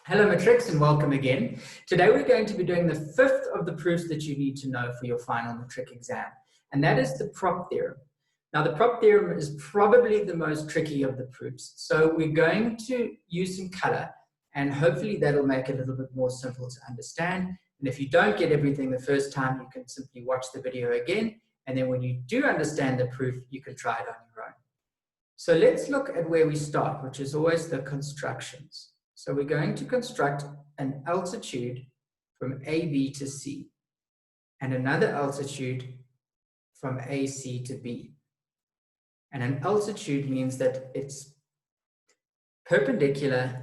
Hello Matrix and welcome again. Today we're going to be doing the fifth of the proofs that you need to know for your final matric exam, and that is the Prop Theorem. Now the Prop Theorem is probably the most tricky of the proofs, so we're going to use some color and hopefully that'll make it a little bit more simple to understand. And if you don't get everything the first time, you can simply watch the video again, and then when you do understand the proof, you can try it on your own. So let's look at where we start, which is always the constructions. So we're going to construct an altitude from AB to C and another altitude from AC to B. And an altitude means that it's perpendicular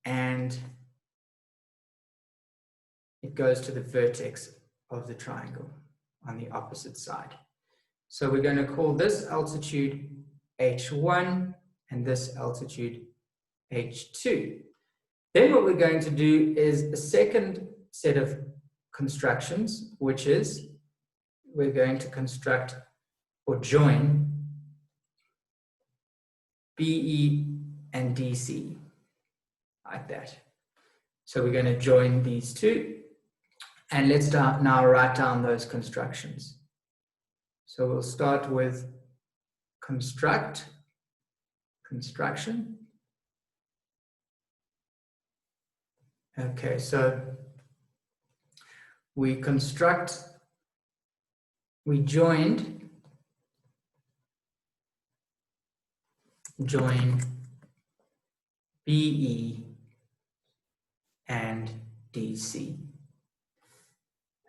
and it goes to the vertex of the triangle on the opposite side. So we're going to call this altitude H1 and this altitude H2. Then what we're going to do is a second set of constructions, which is we're going to construct or join BE and DC, like that. So we're going to join these two, and let's now write down those constructions. So we'll start with construction. Okay, so we join BE and DC.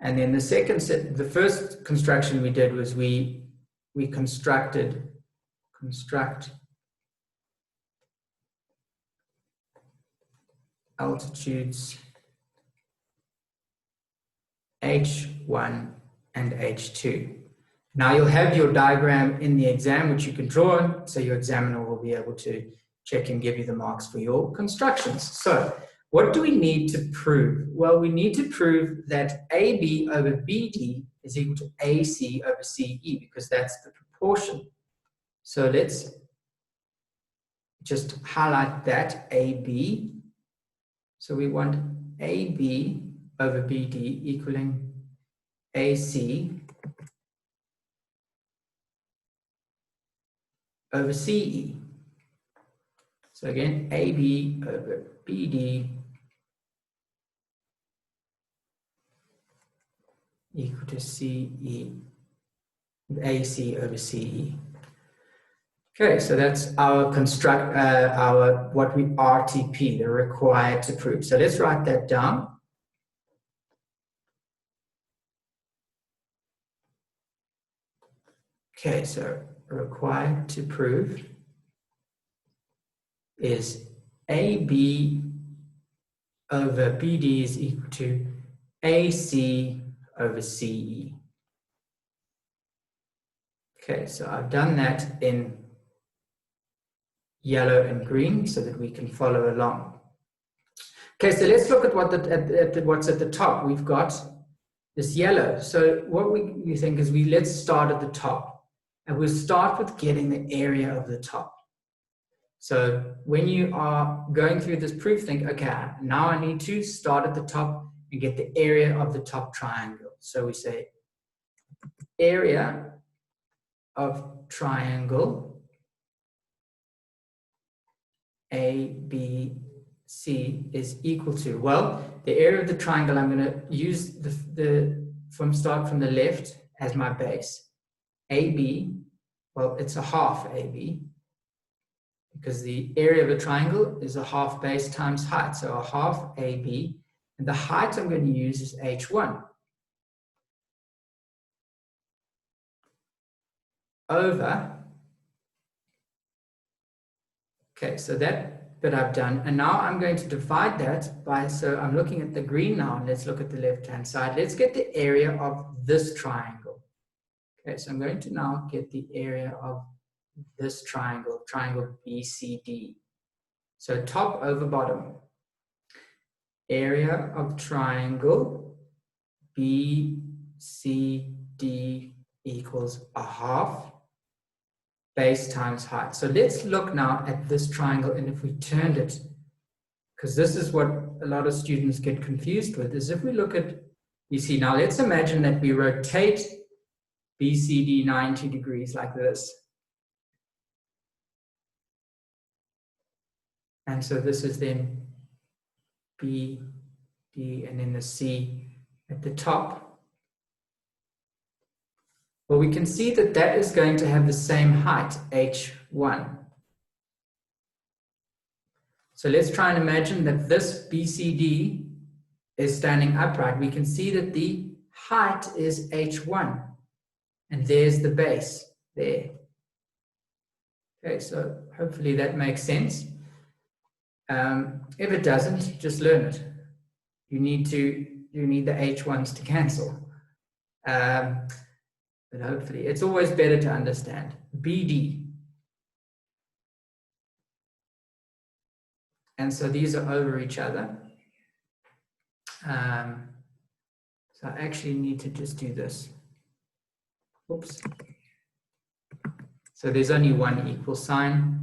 And then the second set, the first construction we did was we construct altitudes H1 and H2. Now you'll have your diagram in the exam which you can draw on, so your examiner will be able to check and give you the marks for your constructions. So what do we need to prove? Well, we need to prove that AB over BD is equal to AC over CE, because that's the proportion. So let's just highlight that, AB. So we want AB over BD equaling AC over CE. So again, AB over BD equal to CE, AC over CE. Okay, so that's our what we RTP, the required to prove. So let's write that down. Okay, so required to prove is AB over BD is equal to AC over CE. Okay, so I've done that in yellow and green so that we can follow along. Okay, so let's look at what's at the top. We've got this yellow. So what we think is let's start at the top, and we'll start with getting the area of the top. So when you are going through this proof, think, okay, now I need to start at the top and get the area of the top triangle. So we say area of triangle ABC is equal to, well, the area of the triangle, I'm going to use start from the left as my base. AB, well, it's a half AB, because the area of a triangle is a half base times height, so a half AB, and the height I'm going to use is H1 over. Okay, so that bit I've done, and now I'm going to divide that by, so I'm looking at the green now, and let's look at the left-hand side. Let's get the area of this triangle. Okay, so I'm going to now get the area of this triangle BCD. So top over bottom. Area of triangle BCD equals a half base times height. So let's look now at this triangle, and if we turned it because this is what a lot of students get confused with, is if we look at BC. Now let's imagine that we rotate BCD 90 degrees like this. And so this is then B, D, and then the C at the top. Well, we can see that that is going to have the same height, H1. So let's try and imagine that this BCD is standing upright. We can see that the height is H1. And there's the base there. Okay, so hopefully that makes sense. If it doesn't, just learn it. You need the H1s to cancel. But hopefully, it's always better to understand. BD. And so these are over each other. So I actually need to just do this. Oops. So there's only one equal sign.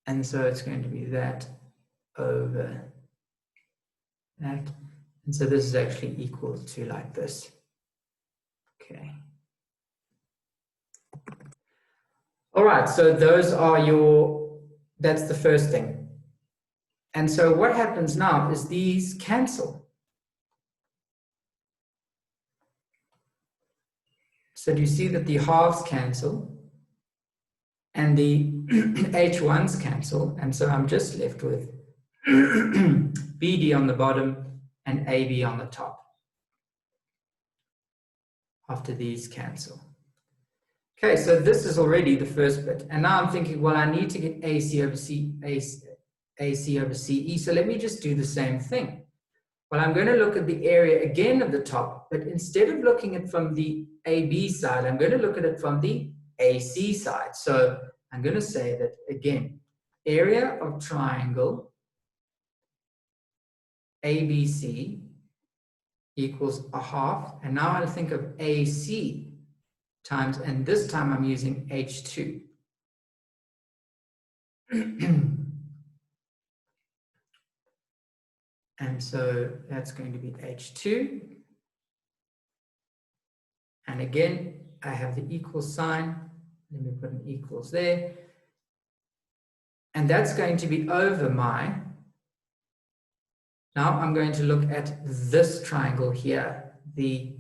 And so it's going to be that over that. And so this is actually equal to like this. Okay. All right, so those are that's the first thing. And so what happens now is these cancel. So do you see that the halves cancel and the H1s cancel? And so I'm just left with BD on the bottom and AB on the top after these cancel. Okay, so this is already the first bit. And now I'm thinking, well, I need to get AC over CE. So let me just do the same thing. Well, I'm going to look at the area again at the top, but instead of looking at it from the AB side, I'm going to look at it from the AC side. So I'm going to say that again, area of triangle ABC equals a half. And now I think of AC times, and this time I'm using H2. And so that's going to be H2. And again, I have the equal sign. Let me put an equals there. And that's going to be over my. Now I'm going to look at this triangle here. Okay,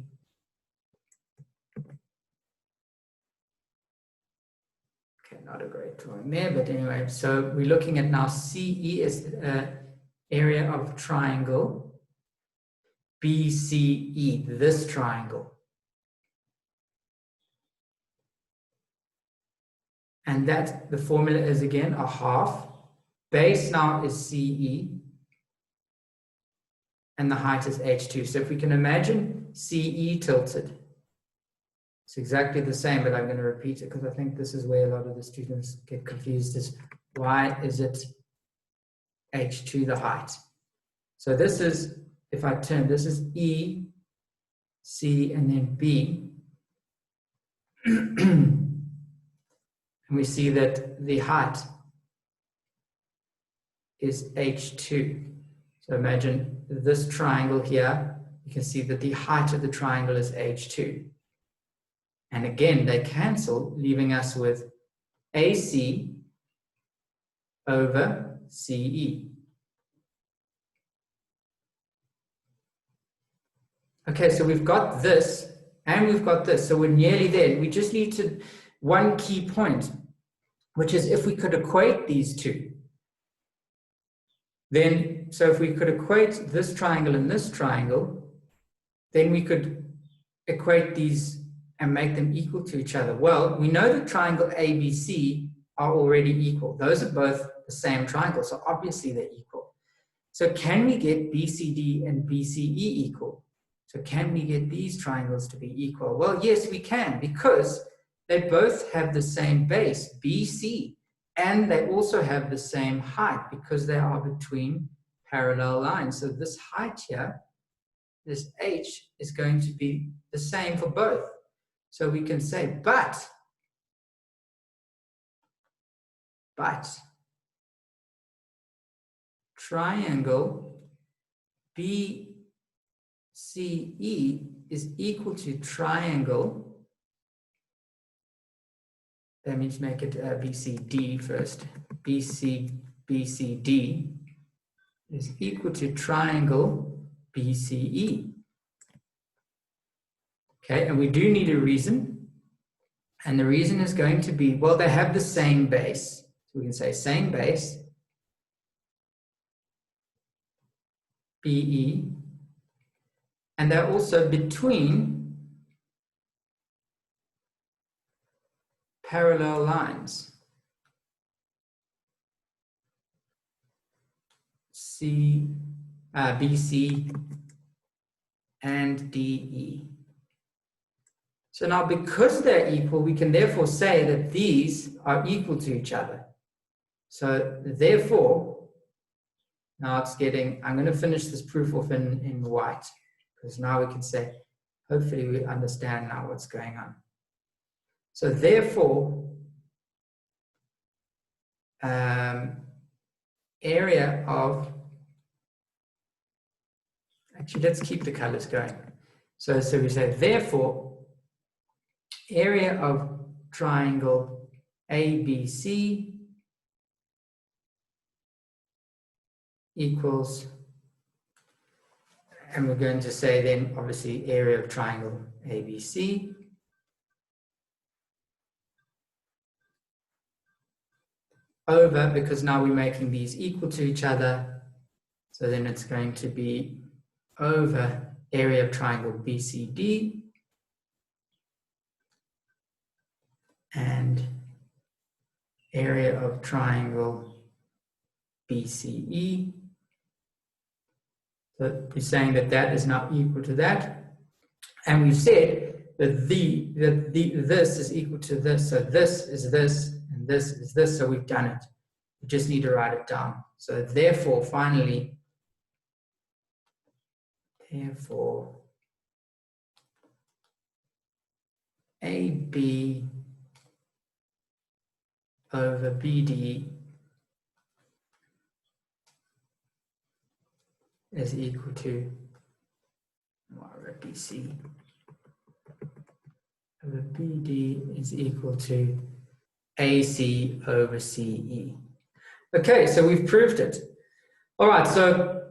not a great drawing there, but anyway, so we're looking at now CE is area of triangle BCE, this triangle. And that the formula is again a half. Base now is CE. And the height is H2. So if we can imagine CE tilted, it's exactly the same, but I'm going to repeat it because I think this is where a lot of the students get confused, is why is it H2 the height? So this is, if I turn, this is E, C, and then B. And we see that the height is H2. So imagine this triangle here, you can see that the height of the triangle is H2. And again, they cancel, leaving us with AC over CE. Okay, so we've got this and we've got this. So we're nearly there. We just need to, one key point, which is if we could equate these two, then, so if we could equate this triangle and this triangle, then we could equate these and make them equal to each other. Well, we know that triangle ABC are already equal. Those are both the same triangle, so obviously they're equal. So can we get BCD and BCE equal? So can we get these triangles to be equal? Well, yes, we can, because they both have the same base, BC, and they also have the same height because they are between parallel lines. So this height here, this H, is going to be the same for both. So we can say, but but triangle BCE is equal to triangle, that means make it BCD first, BCD is equal to triangle BCE. Okay, and we do need a reason, and the reason is going to be, well, they have the same base, so we can say same base, BE, and they're also between parallel lines, BC and DE. So now, because they're equal, we can therefore say that these are equal to each other. So therefore, now it's getting, I'm going to finish this proof off in white, because now we can say, hopefully we understand now what's going on. So therefore, area of, actually let's keep the colors going. So we say therefore, area of triangle ABC equals, and we're going to say then obviously area of triangle ABC over, because now we're making these equal to each other, so then it's going to be over area of triangle BCD and area of triangle BCE. So we're saying that that is now equal to that, and we've said that this is equal to this, so this is this, and this is this, so we've done it. We just need to write it down. So therefore, finally, therefore, AB over BD is equal to BC over BD is equal to AC over CE. Okay, so we've proved it. All right, so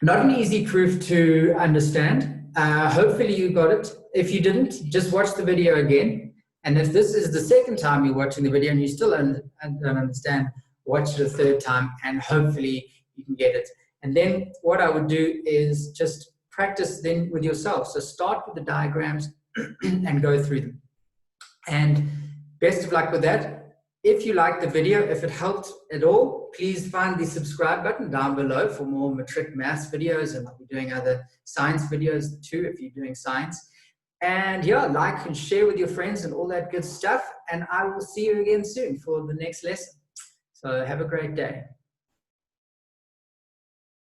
not an easy proof to understand. Hopefully you got it. If you didn't, just watch the video again. And if this is the second time you're watching the video and you still don't understand, watch it a third time and hopefully you can get it. And then what I would do is just practice then with yourself. So start with the diagrams and go through them. And best of luck with that. If you liked the video, if it helped at all, please find the subscribe button down below for more matric maths videos, and I'll be doing other science videos too if you're doing science. And yeah, like and share with your friends and all that good stuff. And I will see you again soon for the next lesson. So have a great day.